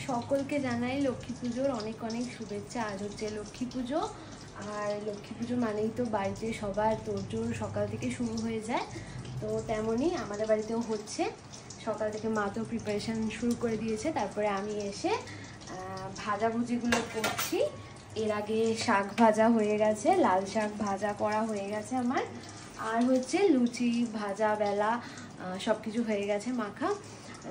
সকলকে জানাই লক্ষ্মী পুজোর অনেক অনেক শুভেচ্ছা। আজ হচ্ছে লক্ষ্মী পুজো, আর লক্ষ্মী পুজো মানেই তো বাড়িতে সবার তোড়জোড় সকাল থেকে শুরু হয়ে যায়। তো তেমনই আমাদের বাড়িতেও হচ্ছে, সকাল থেকে মা তো প্রিপারেশান শুরু করে দিয়েছে। তারপরে আমি এসে ভাজাভুজিগুলো করছি। এর আগে শাক ভাজা হয়ে গেছে, লাল শাক ভাজা করা হয়ে গেছে আমার, আর হচ্ছে লুচি ভাজা বেলা সব কিছু হয়ে গেছে মাখা।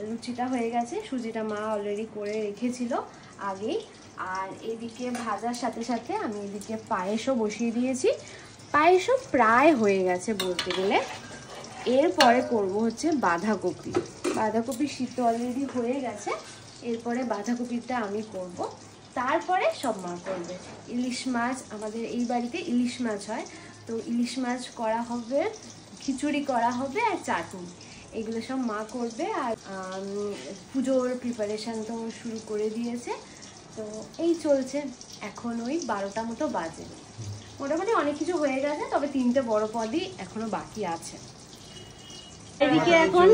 লুচিটা হয়ে গেছে, সুজিটা মা অলরেডি করে রেখেছিল আগেই। আর এদিকে ভাজার সাথে সাথে আমি এদিকে পায়েসও বসিয়ে দিয়েছি। পায়েসও প্রায় হয়ে গেছে বলতে গেলে। এরপরে করব হচ্ছে বাঁধাকপি। বাঁধাকপি সিদ্ধ অলরেডি হয়ে গেছে, এরপরে বাঁধাকপিটা আমি করব, তারপরে সব মা করবে। ইলিশ মাছ, আমাদের এই বাড়িতে ইলিশ মাছ হয়, তো ইলিশ মাছ করা হবে, খিচুড়ি করা হবে আর চাটনি, এগুলো সব মা করবে। আর পুজোর প্রিপারেশান তো শুরু করে দিয়েছে। তো এই চলছে, এখন ওই 12টা মতো বাজে। মোটামুটি অনেক কিছু হয়ে গেছে, তবে 3টে বড় পদই এখনো বাকি আছে। এদিকে এখন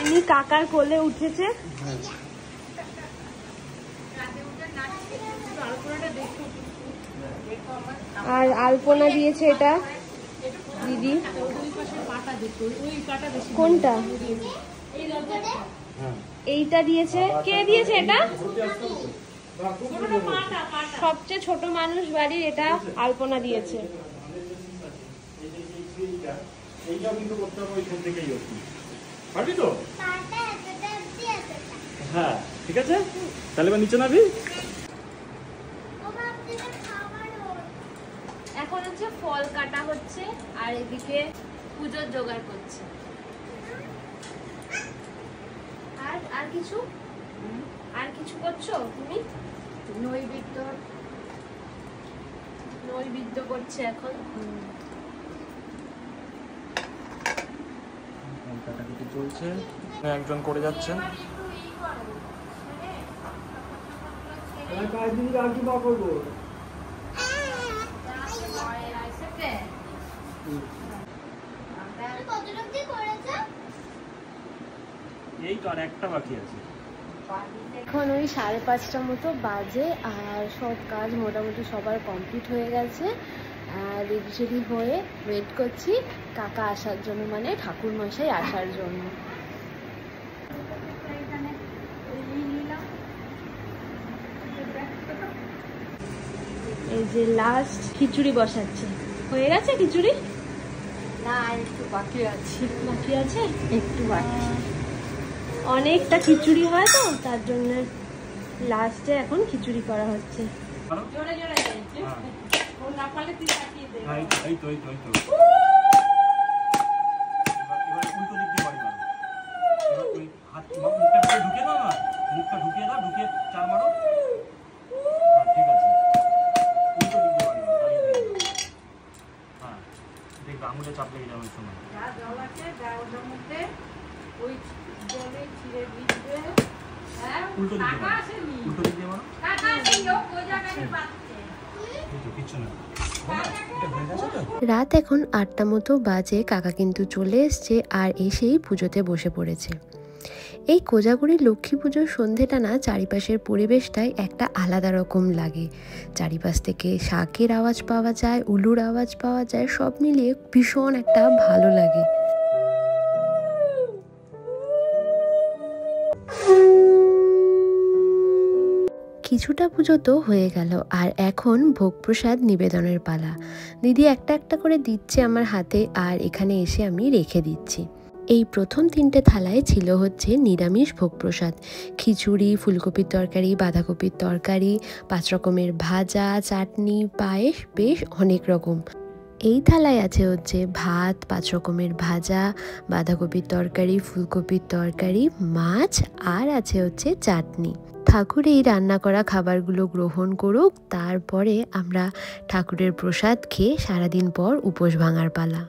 ইনি কাকার কোলে উঠেছে, আর আলপনা দিয়েছে এটা দিদি। কোনটা? এইটা দিয়েছে। কে দিয়েছে এটা? সবচেয়ে ছোট মানুষ বাড়ির এটা আলপনা দিয়েছে। হ্যাঁ ঠিক আছে, তাহলে নিচে নাবি। এখন হচ্ছে ফল কাটা হচ্ছে, আর এদিকে পুজোর জোগাড় করছে। আর কিছু করছো তুমি? নৈবেদ্য করছে এখন। চলছে, একজন করে যাচ্ছেন। এই তো আর একটা বাকি আছে। এখন ওই 5:30 মতো বাজে, আর সব কাজ মোটামুটি সবার কমপ্লিট হয়ে গেছে। আর রেডি সেডি হয়ে ওয়েট করছি কাকা আসার জন্য, মানে ঠাকুর মশাই আসার জন্য। এই যে লাস্ট খিচুড়ি বসাচ্ছে। হয়ে গেছে খিচুড়ি? না, একটু বাকি আছে। বাকি আছে একটু বাকি। অনেকটা খিচুড়ি হয় তো, তার জন্য লাস্টে এখন খিচুড়ি করা হচ্ছে। জোরে জোরে ও না পারলে তুই কাটিয়ে দে। এই তো এবার উল্টো দিক দিয়ে বাড়ি মারো। এবার তুই হাত মুখটা ঢুকিয়ে দাও না, মুখটা ঢুকিয়ে দাও, ঢুকিয়ে চার মারো। ঠিক আছে, উল্টো দিক দিয়ে বাড়ি মারো। হ্যাঁ দেখবে আঙুলে চাপ লেগে যাবে সময়। যা জল আছে ওটার মধ্যে ওই জলে ছিঁড়ে দিবে। হ্যাঁ উল্টো দিক দিয়ে টাকা আসেনি। উল্টো দিক দিয়ে মারো। টাকা আসেনি, ও ওই জায়গায় পাচ্ছে। এই তো কিচ্ছু না। রাত এখন 8টা মতো বাজে। কাকা কিন্তু চলে এসছে, আর এসেই পুজোতে বসে পড়েছে। এই কোজাগরী লক্ষ্মী পুজোর সন্ধেটা না, চারিপাশের পরিবেশটাই একটা আলাদা রকম লাগে। চারিপাশ থেকে শাকের আওয়াজ পাওয়া যায়, উলুর আওয়াজ পাওয়া যায়, সব মিলিয়ে ভীষণ একটা ভালো লাগে। কিছুটা পুজো তো হয়ে গেল, আর এখন ভোগ প্রসাদ নিবেদনের পালা। দিদি একটা একটা করে দিচ্ছে আমার হাতে, আর এখানে এসে আমি রেখে দিচ্ছি। এই প্রথম 3টে থালায় ছিল হচ্ছে নিরামিষ ভোগ প্রসাদ, খিচুড়ি, ফুলকপির তরকারি, বাঁধাকপির তরকারি, 5 রকমের ভাজা, চাটনি, পায়েস, বেশ অনেক রকম। এই থালায় আছে হচ্ছে ভাত, 5 রকমের ভাজা, বাঁধাকপির তরকারি, ফুলকপির তরকারি, মাছ, আর আছে হচ্ছে চাটনি। ঠাকুর এই রান্না করা খাবারগুলো গ্রহণ করুক, তারপরে আমরা ঠাকুরের প্রসাদ খেয়ে সারাদিন পর উপোস ভাঙার পালা।